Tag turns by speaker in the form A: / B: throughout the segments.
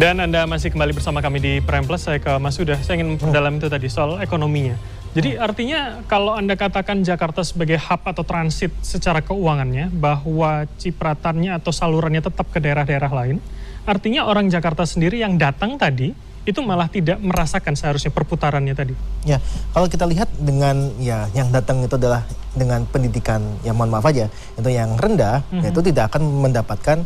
A: Dan Anda masih kembali bersama kami di Prime Plus. Saya ke Mas Huda. Saya ingin memperdalam itu tadi soal ekonominya. Jadi artinya kalau Anda katakan Jakarta sebagai hub atau transit secara keuangannya, bahwa cipratannya atau salurannya tetap ke daerah-daerah lain, artinya orang Jakarta sendiri yang datang tadi itu malah tidak merasakan seharusnya perputarannya tadi.
B: Ya, kalau kita lihat dengan yang datang itu adalah dengan pendidikan yang mohon maaf aja itu yang rendah, itu tidak akan mendapatkan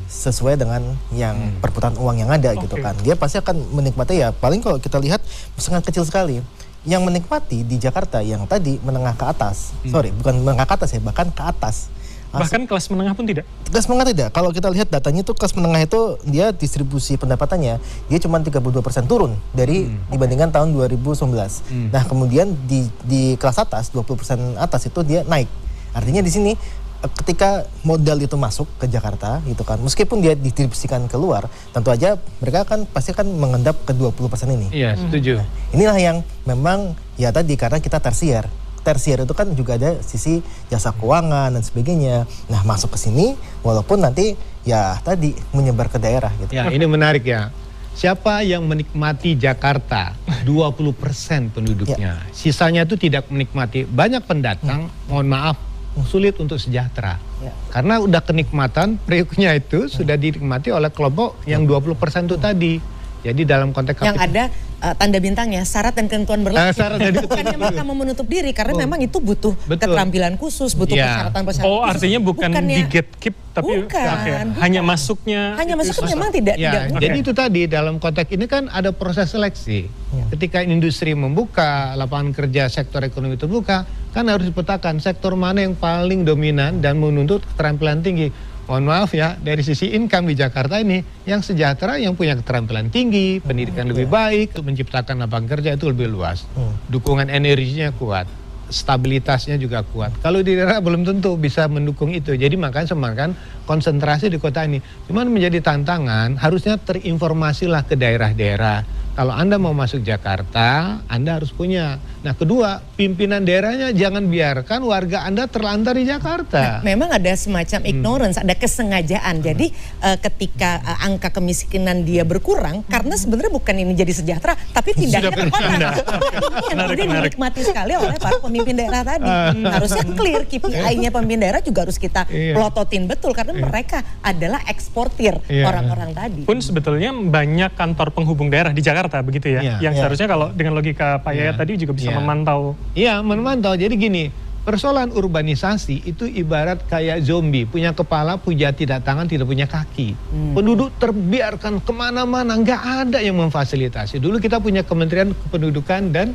B: sesuai dengan yang perputaran uang yang ada gitu kan. Dia pasti akan menikmati paling kalau kita lihat sangat kecil sekali. Yang menikmati di Jakarta yang tadi menengah ke atas, bukan menengah ke atas bahkan ke atas.
A: Bahkan kelas menengah pun tidak?
B: Kelas menengah tidak. Kalau kita lihat datanya itu kelas menengah itu dia distribusi pendapatannya dia cuma 32% turun dari dibandingkan tahun 2019. Nah kemudian di kelas atas 20% atas itu dia naik. Artinya di sini ketika modal itu masuk ke Jakarta gitu kan, meskipun dia didistribusikan keluar, tentu aja mereka pasti akan mengendap ke 20% ini.
C: Iya, setuju.
B: Nah, inilah yang memang tadi karena kita tersier itu kan juga ada sisi jasa keuangan dan sebagainya. Nah masuk ke sini walaupun nanti tadi menyebar ke daerah gitu.
C: Ya ini menarik ya. Siapa yang menikmati Jakarta? 20% penduduknya. Sisanya itu tidak menikmati. Banyak pendatang, mohon maaf, sulit untuk sejahtera. Karena udah kenikmatan periuknya itu sudah dinikmati oleh kelompok yang 20% itu tadi. Jadi dalam konteks
D: yang ada tanda bintangnya, syarat dan ketentuan berlaku. Bukannya mereka mau menutup diri, karena memang itu butuh keterampilan khusus, butuh persyaratan-persyaratan
A: khusus. Artinya bukan di gatekeep, tapi hanya masuknya.
D: Hanya masuknya memang tidak.
C: Jadi itu tadi dalam konteks ini kan ada proses seleksi. Ketika industri membuka, lapangan kerja sektor ekonomi terbuka, kan harus dipetakan sektor mana yang paling dominan dan menuntut keterampilan tinggi. Mohon maaf dari sisi income di Jakarta ini, yang sejahtera yang punya keterampilan tinggi, pendidikan lebih baik, untuk menciptakan lapangan kerja itu lebih luas. Dukungan energinya kuat, stabilitasnya juga kuat. Kalau di daerah belum tentu bisa mendukung itu. Jadi makanya semakin konsentrasi di kota ini. Cuman menjadi tantangan, harusnya terinformasilah ke daerah-daerah. Kalau Anda mau masuk Jakarta, Anda harus punya. Nah kedua, pimpinan daerahnya jangan biarkan warga Anda terlantar di Jakarta.
D: Nah, memang ada semacam ignorance, ada kesengajaan. Jadi ketika angka kemiskinan dia berkurang, karena sebenarnya bukan ini jadi sejahtera, tapi pindahnya ke kota. Yang kemudian dinikmati sekali oleh para pemimpin daerah tadi. Harusnya clear, KPI-nya pemimpin daerah juga harus kita pelototin betul, karena mereka adalah eksportir orang-orang tadi.
A: Pun sebetulnya banyak kantor penghubung daerah di Jakarta begitu yang seharusnya kalau dengan logika Pak Yayat tadi juga bisa memantau.
C: Iya, memantau. Jadi gini, persoalan urbanisasi itu ibarat kayak zombie, punya kepala, punya tidak tangan, tidak punya kaki. Penduduk terbiarkan kemana-mana, nggak ada yang memfasilitasi. Dulu kita punya Kementerian Kependudukan dan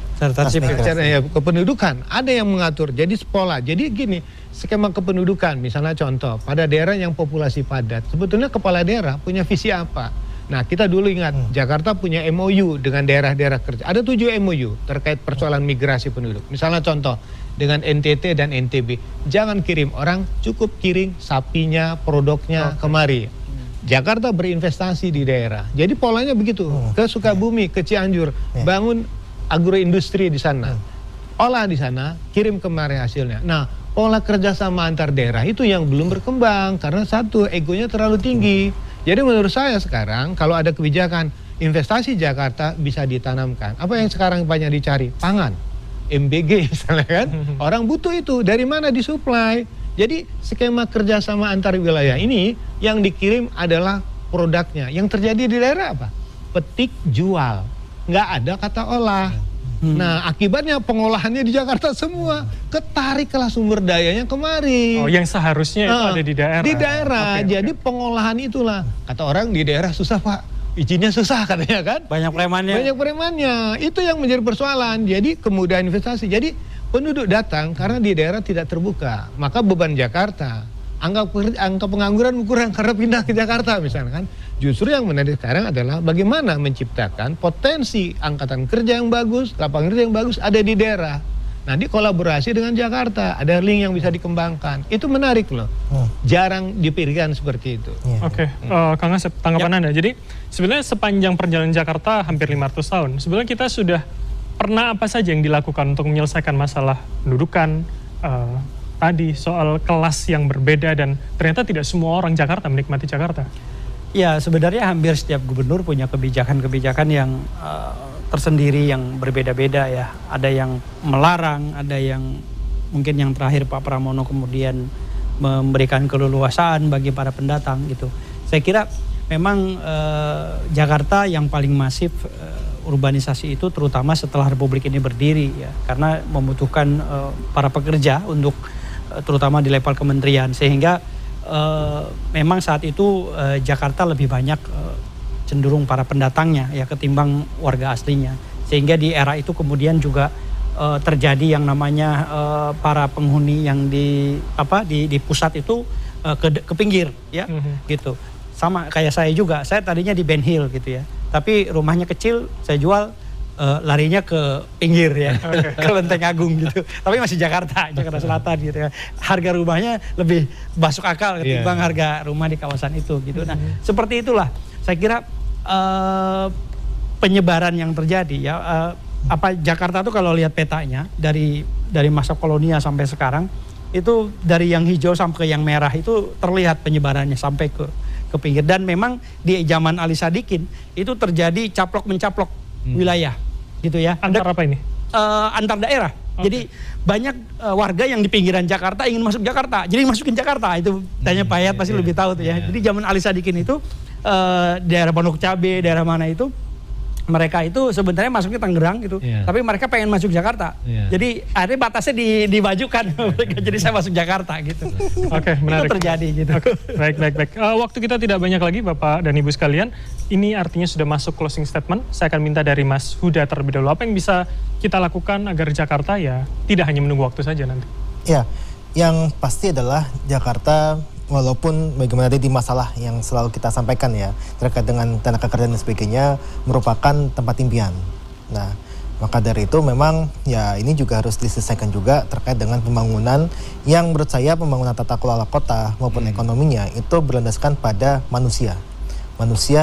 C: Kependudukan, ada yang mengatur. Jadi sekolah. Jadi gini, skema kependudukan, misalnya contoh, pada daerah yang populasi padat, sebetulnya kepala daerah punya visi apa? Nah kita dulu ingat, Jakarta punya MOU dengan daerah-daerah kerja. Ada 7 MOU terkait persoalan migrasi penduduk. Misalnya contoh, dengan NTT dan NTB. Jangan kirim orang, cukup kirim sapinya, produknya kemari. Jakarta berinvestasi di daerah. Jadi polanya begitu, ke Sukabumi, ke Cianjur, bangun agroindustri di sana. Olah di sana, kirim kemari hasilnya. Nah, pola kerjasama antar daerah itu yang belum berkembang. Karena satu, egonya terlalu tinggi. Jadi menurut saya sekarang kalau ada kebijakan investasi Jakarta bisa ditanamkan. Apa yang sekarang banyak dicari? Pangan, MBG misalnya kan. Orang butuh itu, dari mana disuplai? Jadi skema kerjasama antar wilayah ini yang dikirim adalah produknya. Yang terjadi di daerah apa? Petik jual, nggak ada kata olah. Nah akibatnya pengolahannya di Jakarta semua, ketariklah sumber dayanya kemari.
A: Oh, yang seharusnya itu ada di daerah.
C: Di daerah, jadi pengolahan itulah. Kata orang di daerah susah Pak, izinnya susah katanya kan.
E: Banyak premannya.
C: Banyak premannya, itu yang menjadi persoalan. Jadi kemudahan investasi, jadi penduduk datang karena di daerah tidak terbuka. Maka beban Jakarta, angka pengangguran berkurang karena pindah ke Jakarta misalnya kan. Justru yang menarik sekarang adalah bagaimana menciptakan potensi angkatan kerja yang bagus, lapangan kerja yang bagus ada di daerah. Nanti kolaborasi dengan Jakarta, ada link yang bisa dikembangkan. Itu menarik loh. Jarang dipikirkan seperti itu.
A: Oke, Kang Asep, tanggapan Anda. Jadi sebenarnya sepanjang perjalanan Jakarta hampir 500 tahun, sebenarnya kita sudah pernah apa saja yang dilakukan untuk menyelesaikan masalah pendudukan, tadi soal kelas yang berbeda, dan ternyata tidak semua orang Jakarta menikmati Jakarta.
E: Ya, sebenarnya hampir setiap gubernur punya kebijakan-kebijakan yang tersendiri yang berbeda-beda ya. Ada yang melarang, ada yang mungkin yang terakhir Pak Pramono kemudian memberikan keleluasaan bagi para pendatang gitu. Saya kira memang Jakarta yang paling masif urbanisasi itu terutama setelah Republik ini berdiri ya, karena membutuhkan para pekerja untuk terutama di level kementerian, sehingga memang saat itu Jakarta lebih banyak cenderung para pendatangnya ya ketimbang warga aslinya, sehingga di era itu kemudian juga terjadi yang namanya para penghuni yang di pusat itu ke pinggir ya gitu. Sama kayak saya juga, saya tadinya di Ben Hill gitu ya, tapi rumahnya kecil, saya jual larinya ke pinggir ya, ke Lenteng Agung gitu. Tapi masih Jakarta Selatan gitu ya. Harga rumahnya lebih masuk akal ketimbang harga rumah di kawasan itu gitu. Nah, seperti itulah saya kira penyebaran yang terjadi ya. Jakarta tuh kalau lihat petanya dari masa kolonial sampai sekarang itu dari yang hijau sampai yang merah itu terlihat penyebarannya sampai ke pinggir, dan memang di zaman Ali Sadikin itu terjadi caplok mencaplok wilayah gitu ya.
A: Antar apa ini?
E: Antar daerah. Jadi banyak warga yang di pinggiran Jakarta ingin masuk Jakarta, jadi masukin Jakarta. Itu tanya Pak Yayat pasti lebih tahu tuh ya. Jadi zaman Ali Sadikin itu daerah Pondok Cabe, daerah mana itu mereka itu sebenarnya masuknya Tangerang gitu, tapi mereka pengen masuk Jakarta. Jadi akhirnya batasnya dimajukan, jadi saya masuk Jakarta gitu.
A: Oke, menarik.
E: Itu terjadi gitu.
A: Baik. Waktu kita tidak banyak lagi Bapak dan Ibu sekalian. Ini artinya sudah masuk closing statement. Saya akan minta dari Mas Huda terlebih dahulu. Apa yang bisa kita lakukan agar Jakarta ya tidak hanya menunggu waktu saja nanti?
B: Ya, yang pasti adalah Jakarta, walaupun bagaimana tadi masalah yang selalu kita sampaikan ya terkait dengan tenaga kerja dan sebagainya, merupakan tempat impian. Nah, maka dari itu memang ya ini juga harus diselesaikan juga terkait dengan pembangunan yang menurut saya pembangunan tata kelola kota maupun ekonominya itu berlandaskan pada manusia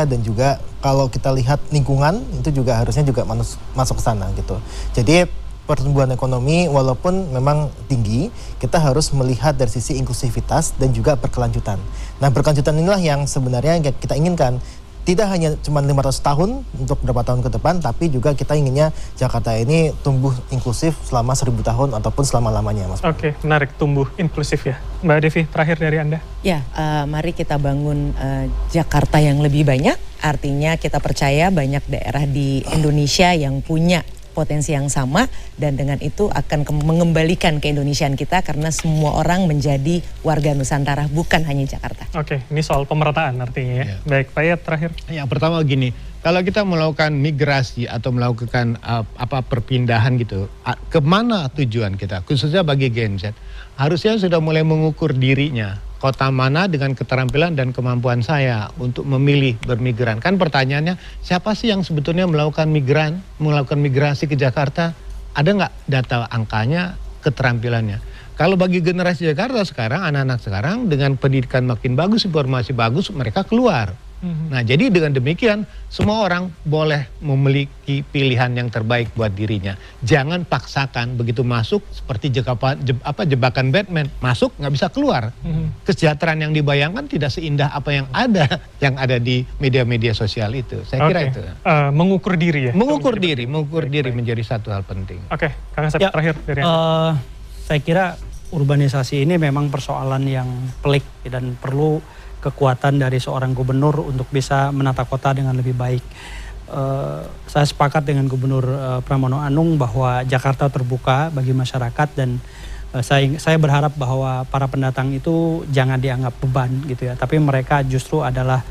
B: dan juga kalau kita lihat lingkungan itu juga harusnya juga masuk ke sana gitu. Jadi pertumbuhan ekonomi walaupun memang tinggi, kita harus melihat dari sisi inklusivitas dan juga berkelanjutan. Nah, berkelanjutan inilah yang sebenarnya kita inginkan. Tidak hanya cuma 500 tahun untuk beberapa tahun ke depan, tapi juga kita inginnya Jakarta ini tumbuh inklusif selama 1000 tahun ataupun selama-lamanya, Mas.
A: Oke, menarik, tumbuh inklusif ya. Mbak Devi, terakhir dari Anda.
D: Ya, mari kita bangun Jakarta yang lebih banyak. Artinya kita percaya banyak daerah di Indonesia yang punya potensi yang sama, dan dengan itu akan mengembalikan keindonesiaan kita karena semua orang menjadi warga Nusantara, bukan hanya Jakarta.
A: Oke, ini soal pemerataan artinya ya. Baik, Pak Yayat terakhir.
C: Yang pertama gini, kalau kita melakukan migrasi atau melakukan perpindahan gitu, kemana tujuan kita, khususnya bagi Gen Z, harusnya sudah mulai mengukur dirinya. Kota mana dengan keterampilan dan kemampuan saya untuk memilih bermigran. Kan pertanyaannya, siapa sih yang sebetulnya melakukan migrasi ke Jakarta? Ada nggak data angkanya, keterampilannya? Kalau bagi generasi Jakarta sekarang, anak-anak sekarang dengan pendidikan makin bagus, informasi bagus, mereka keluar. Nah, jadi dengan demikian semua orang boleh memiliki pilihan yang terbaik buat dirinya. Jangan paksakan begitu masuk seperti jebakan Batman, masuk nggak bisa keluar. Kesejahteraan yang dibayangkan tidak seindah apa yang ada di media-media sosial itu. Saya kira itu.
A: Mengukur diri ya.
C: Mengukur diri menjadi satu hal penting.
A: Oke, Kang Asep terakhir dari Anda.
E: Saya kira urbanisasi ini memang persoalan yang pelik dan perlu kekuatan dari seorang gubernur untuk bisa menata kota dengan lebih baik. Saya sepakat dengan Gubernur Pramono Anung bahwa Jakarta terbuka bagi masyarakat, dan saya berharap bahwa para pendatang itu jangan dianggap beban gitu ya, tapi mereka justru adalah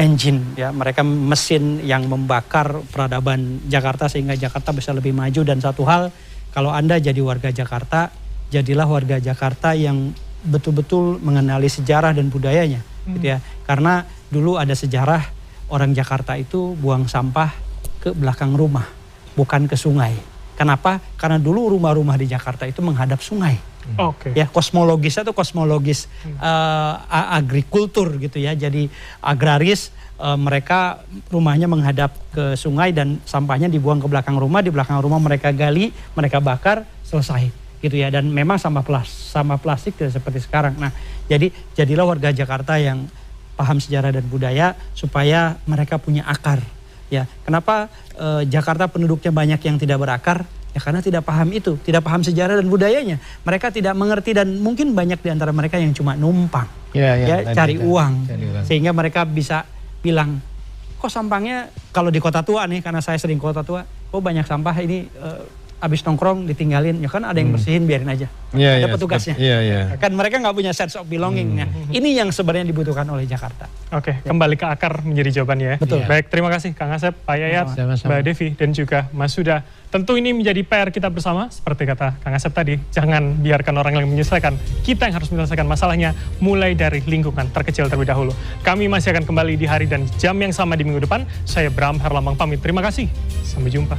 E: engine ya, mereka mesin yang membakar peradaban Jakarta sehingga Jakarta bisa lebih maju. Dan satu hal, kalau Anda jadi warga Jakarta, jadilah warga Jakarta yang betul-betul mengenali sejarah dan budayanya gitu ya. Karena dulu ada sejarah orang Jakarta itu buang sampah ke belakang rumah, bukan ke sungai. Kenapa? Karena dulu rumah-rumah di Jakarta itu menghadap sungai. Ya, kosmologisnya itu kosmologis agrikultur gitu ya. Jadi agraris, mereka rumahnya menghadap ke sungai dan sampahnya dibuang ke belakang rumah. Di belakang rumah mereka gali, mereka bakar, selesai gitu ya. Dan memang sampah plastik tidak seperti sekarang. Nah, jadilah warga Jakarta yang paham sejarah dan budaya supaya mereka punya akar. Ya, kenapa Jakarta penduduknya banyak yang tidak berakar? Ya karena tidak paham itu, tidak paham sejarah dan budayanya. Mereka tidak mengerti dan mungkin banyak di antara mereka yang cuma numpang, cari uang. Sehingga mereka bisa bilang, kok sampahnya kalau di kota tua nih, karena saya sering kota tua, kok banyak sampah ini abis nongkrong ditinggalin, ya kan ada yang bersihin, biarin aja. Ada petugasnya. Kan mereka nggak punya sense of belonging. Nah, ini yang sebenarnya dibutuhkan oleh Jakarta.
A: Oke, kembali ke akar menjadi jawabannya ya.
E: Betul.
A: Baik, terima kasih Kang Asep, Pak Yayat, Mbak Devi, dan juga Mas Huda. Tentu ini menjadi PR kita bersama, seperti kata Kang Asep tadi, jangan biarkan orang lain menyelesaikan. Kita yang harus menyelesaikan masalahnya, mulai dari lingkungan terkecil terlebih dahulu. Kami masih akan kembali di hari dan jam yang sama di minggu depan. Saya Bram Herlambang pamit, terima kasih. Sampai jumpa.